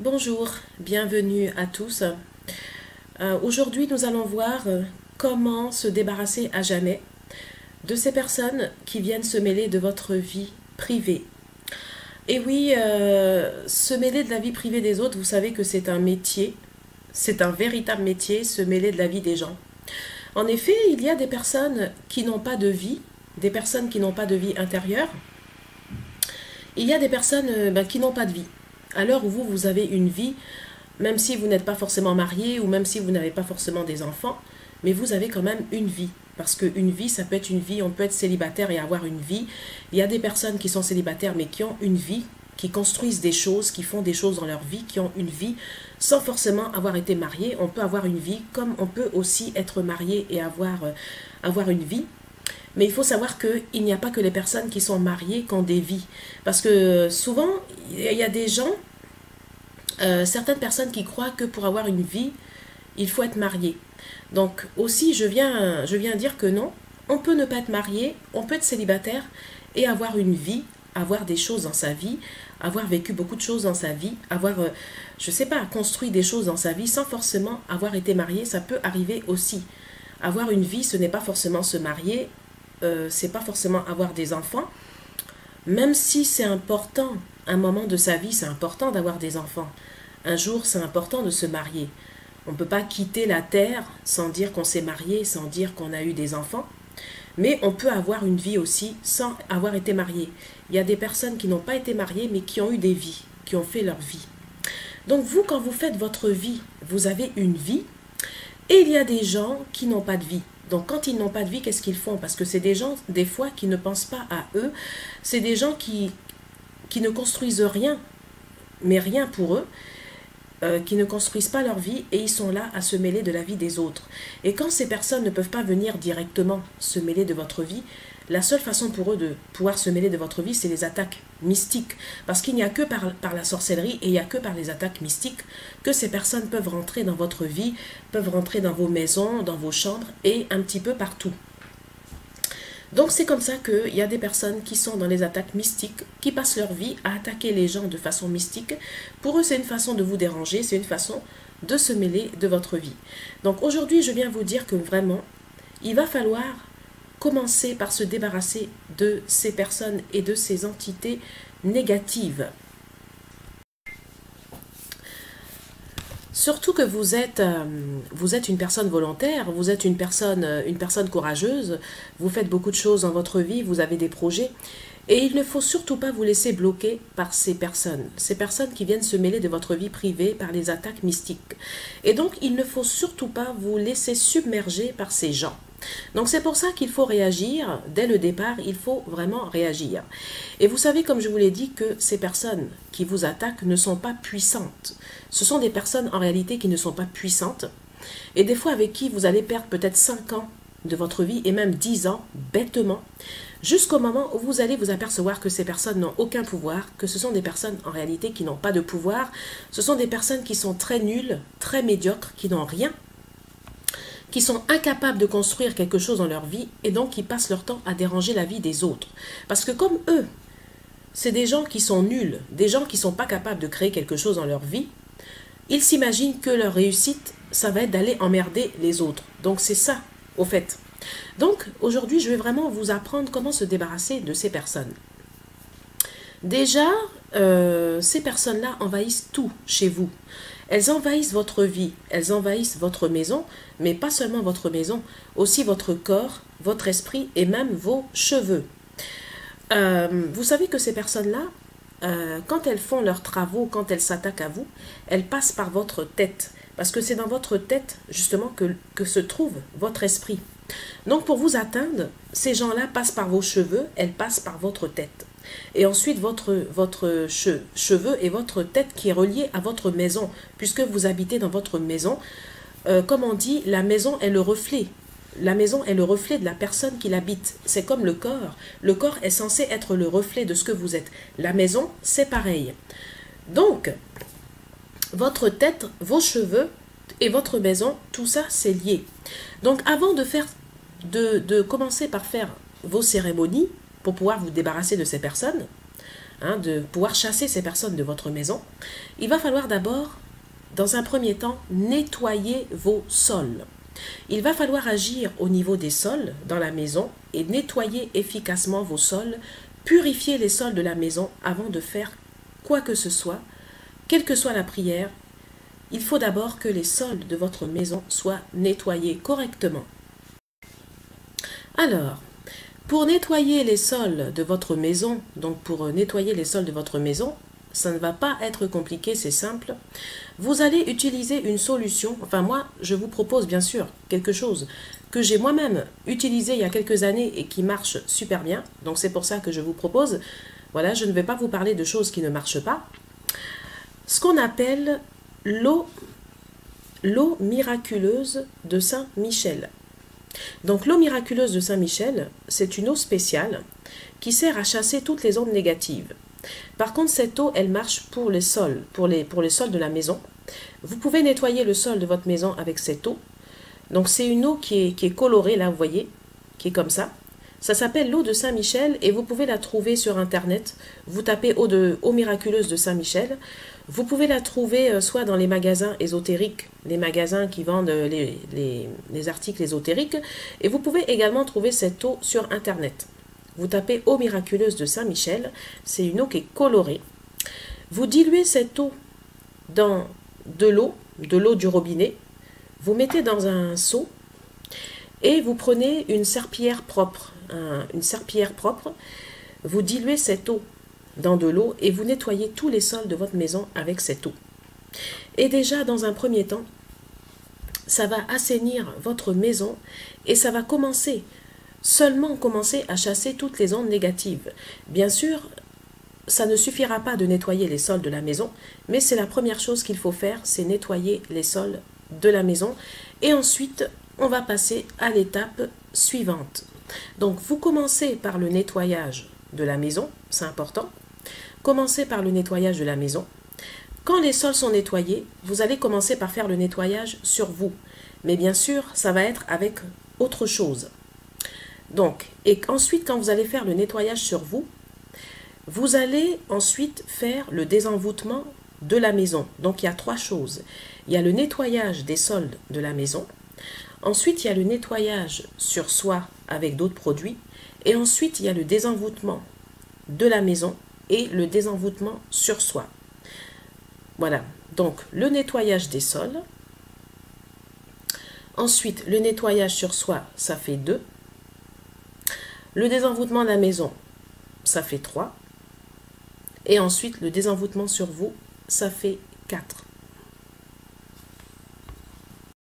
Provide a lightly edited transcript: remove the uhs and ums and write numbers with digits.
Bonjour, bienvenue à tous. Aujourd'hui, nous allons voir comment se débarrasser à jamais de ces personnes qui viennent se mêler de votre vie privée. Et oui, se mêler de la vie privée des autres, vous savez que c'est un métier, c'est un véritable métier, se mêler de la vie des gens. En effet, il y a des personnes qui n'ont pas de vie, des personnes qui n'ont pas de vie intérieure. Il y a des personnes qui n'ont pas de vie. À l'heure où vous avez une vie, même si vous n'êtes pas forcément marié ou même si vous n'avez pas forcément des enfants, mais vous avez quand même une vie. Parce qu'une vie, ça peut être une vie, on peut être célibataire et avoir une vie. Il y a des personnes qui sont célibataires mais qui ont une vie, qui construisent des choses, qui font des choses dans leur vie, qui ont une vie sans forcément avoir été marié. On peut avoir une vie comme on peut aussi être marié et avoir une vie. Mais il faut savoir qu'il n'y a pas que les personnes qui sont mariées qui ont des vies. Parce que souvent, il y a des gens, certaines personnes qui croient que pour avoir une vie, il faut être marié. Donc aussi, je viens dire que non, on peut ne pas être marié, on peut être célibataire et avoir une vie, avoir des choses dans sa vie, avoir vécu beaucoup de choses dans sa vie, avoir, je sais pas, construit des choses dans sa vie sans forcément avoir été marié, ça peut arriver aussi. Avoir une vie, ce n'est pas forcément se marier, c'est pas forcément avoir des enfants, même si c'est important, un moment de sa vie, c'est important d'avoir des enfants. Un jour, c'est important de se marier. On ne peut pas quitter la terre sans dire qu'on s'est marié, sans dire qu'on a eu des enfants. Mais on peut avoir une vie aussi sans avoir été marié. Il y a des personnes qui n'ont pas été mariées, mais qui ont eu des vies, qui ont fait leur vie. Donc vous, quand vous faites votre vie, vous avez une vie. Et il y a des gens qui n'ont pas de vie. Donc quand ils n'ont pas de vie, qu'est-ce qu'ils font? Parce que c'est des gens, des fois, qui ne pensent pas à eux. C'est des gens qui ne construisent rien, mais rien pour eux, qui ne construisent pas leur vie et ils sont là à se mêler de la vie des autres. Et quand ces personnes ne peuvent pas venir directement se mêler de votre vie, la seule façon pour eux de pouvoir se mêler de votre vie, c'est les attaques mystiques. Parce qu'il n'y a que par la sorcellerie et il n'y a que par les attaques mystiques que ces personnes peuvent rentrer dans votre vie, peuvent rentrer dans vos maisons, dans vos chambres et un petit peu partout. Donc c'est comme ça qu'il y a des personnes qui sont dans les attaques mystiques, qui passent leur vie à attaquer les gens de façon mystique. Pour eux, c'est une façon de vous déranger, c'est une façon de se mêler de votre vie. Donc aujourd'hui, je viens vous dire que vraiment, il va falloir commencer par se débarrasser de ces personnes et de ces entités négatives. Surtout que vous êtes une personne volontaire, vous êtes une personne courageuse, vous faites beaucoup de choses dans votre vie, vous avez des projets. Et il ne faut surtout pas vous laisser bloquer par ces personnes qui viennent se mêler de votre vie privée par les attaques mystiques. Et donc, il ne faut surtout pas vous laisser submerger par ces gens. Donc c'est pour ça qu'il faut réagir, dès le départ, il faut vraiment réagir. Et vous savez, comme je vous l'ai dit, que ces personnes qui vous attaquent ne sont pas puissantes. Ce sont des personnes en réalité qui ne sont pas puissantes et des fois avec qui vous allez perdre peut-être 5 ans de votre vie et même 10 ans, bêtement, jusqu'au moment où vous allez vous apercevoir que ces personnes n'ont aucun pouvoir, que ce sont des personnes en réalité qui n'ont pas de pouvoir, ce sont des personnes qui sont très nulles, très médiocres, qui n'ont rien, qui sont incapables de construire quelque chose dans leur vie et donc qui passent leur temps à déranger la vie des autres. Parce que comme eux, c'est des gens qui sont nuls, des gens qui ne sont pas capables de créer quelque chose dans leur vie, ils s'imaginent que leur réussite, ça va être d'aller emmerder les autres. Donc c'est ça, au fait. Donc aujourd'hui, je vais vraiment vous apprendre comment se débarrasser de ces personnes. Déjà, ces personnes-là envahissent tout chez vous. Elles envahissent votre vie, elles envahissent votre maison, mais pas seulement votre maison, aussi votre corps, votre esprit et même vos cheveux. Vous savez que ces personnes-là, quand elles font leurs travaux, quand elles s'attaquent à vous, elles passent par votre tête. Parce que c'est dans votre tête, justement, que se trouve votre esprit. Donc, pour vous atteindre, ces gens-là passent par vos cheveux, elles passent par votre tête. Et ensuite, votre cheveu et votre tête qui est reliée à votre maison. Puisque vous habitez dans votre maison, comme on dit, la maison est le reflet. La maison est le reflet de la personne qui l'habite. C'est comme le corps. Le corps est censé être le reflet de ce que vous êtes. La maison, c'est pareil. Donc, votre tête, vos cheveux et votre maison, tout ça, c'est lié. Donc, avant de commencer par faire vos cérémonies, pour pouvoir vous débarrasser de ces personnes, hein, de pouvoir chasser ces personnes de votre maison, il va falloir d'abord, dans un premier temps, nettoyer vos sols. Il va falloir agir au niveau des sols dans la maison et nettoyer efficacement vos sols, purifier les sols de la maison avant de faire quoi que ce soit, quelle que soit la prière. Il faut d'abord que les sols de votre maison soient nettoyés correctement. Alors, pour nettoyer les sols de votre maison, donc pour nettoyer les sols de votre maison, ça ne va pas être compliqué, c'est simple. Vous allez utiliser une solution, enfin moi, je vous propose bien sûr quelque chose que j'ai moi-même utilisé il y a quelques années et qui marche super bien. Donc c'est pour ça que je vous propose, voilà, je ne vais pas vous parler de choses qui ne marchent pas. Ce qu'on appelle l'eau miraculeuse de Saint-Michel. Donc l'eau miraculeuse de Saint-Michel, c'est une eau spéciale qui sert à chasser toutes les ondes négatives. Par contre, cette eau, elle marche pour les sols, pour les sols de la maison. Vous pouvez nettoyer le sol de votre maison avec cette eau. Donc c'est une eau qui est colorée, là vous voyez, qui est comme ça. Ça s'appelle l'eau de Saint-Michel et vous pouvez la trouver sur internet. Vous tapez eau miraculeuse de Saint-Michel. Vous pouvez la trouver soit dans les magasins ésotériques, les magasins qui vendent les articles ésotériques. Et vous pouvez également trouver cette eau sur internet. Vous tapez eau miraculeuse de Saint-Michel. C'est une eau qui est colorée. Vous diluez cette eau dans de l'eau du robinet. Vous mettez dans un seau et vous prenez une serpillière propre. Vous diluez cette eau dans de l'eau et vous nettoyez tous les sols de votre maison avec cette eau. Et déjà, dans un premier temps, ça va assainir votre maison et ça va seulement commencer à chasser toutes les ondes négatives. Bien sûr, ça ne suffira pas de nettoyer les sols de la maison, mais c'est la première chose qu'il faut faire, c'est nettoyer les sols de la maison. Et ensuite, on va passer à l'étape suivante. Donc, vous commencez par le nettoyage de la maison, c'est important. Commencez par le nettoyage de la maison. Quand les sols sont nettoyés, vous allez commencer par faire le nettoyage sur vous. Mais bien sûr, ça va être avec autre chose. Donc, et ensuite, quand vous allez faire le nettoyage sur vous, vous allez ensuite faire le désenvoûtement de la maison. Donc, il y a trois choses. Il y a le nettoyage des sols de la maison. Ensuite, il y a le nettoyage sur soi avec d'autres produits. Et ensuite, il y a le désenvoûtement de la maison et le désenvoûtement sur soi. Voilà. Donc, le nettoyage des sols. Ensuite, le nettoyage sur soi, ça fait 2. Le désenvoûtement de la maison, ça fait 3. Et ensuite, le désenvoûtement sur vous, ça fait 4.